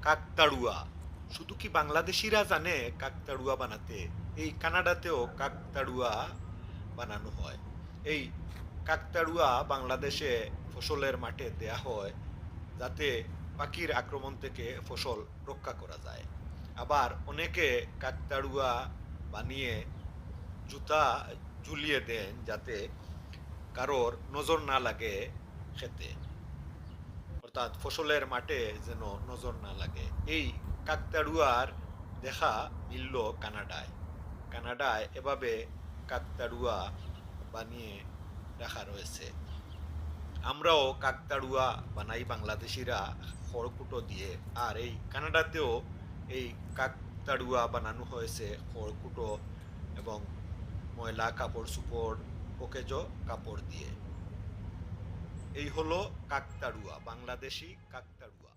কাকতাড়ুয়া শুধু কি বাংলাদেশিরা জানে কাকতাড়ুয়া বানাতে? এই কানাডাতেও কাকতাড়ুয়া বানানো হয়। এই কাকতাড়ুয়া বাংলাদেশে ফসলের মাঠে দেয়া হয় যাতে পাখির আক্রমণ থেকে ফসল রক্ষা করা যায়। আবার অনেকে কাকতাড়ুয়া বানিয়ে জুতা ঝুলিয়ে দেন যাতে কারোর নজর না লাগে খেতে। অর্থাৎ ফসলের মাঠে যেন নজর না লাগে। এই কাকতাড়ুয়ার দেখা মিলল কানাডায়। কানাডায় এভাবে কাকতাড়ুয়া বানিয়ে রাখা রয়েছে। আমরাও কাকতাড়ুয়া বানাই বাংলাদেশিরা খড়কুটো দিয়ে। আর এই কানাডাতেও এই কাকতাড়ুয়া বানানো হয়েছে খড়কুটো এবং ময়লা কাপড়-চোপড়, অকেজো কাপড় দিয়ে। এই হলো কাকতাড়ুয়া, বাংলাদেশী কাকতাড়ুয়া।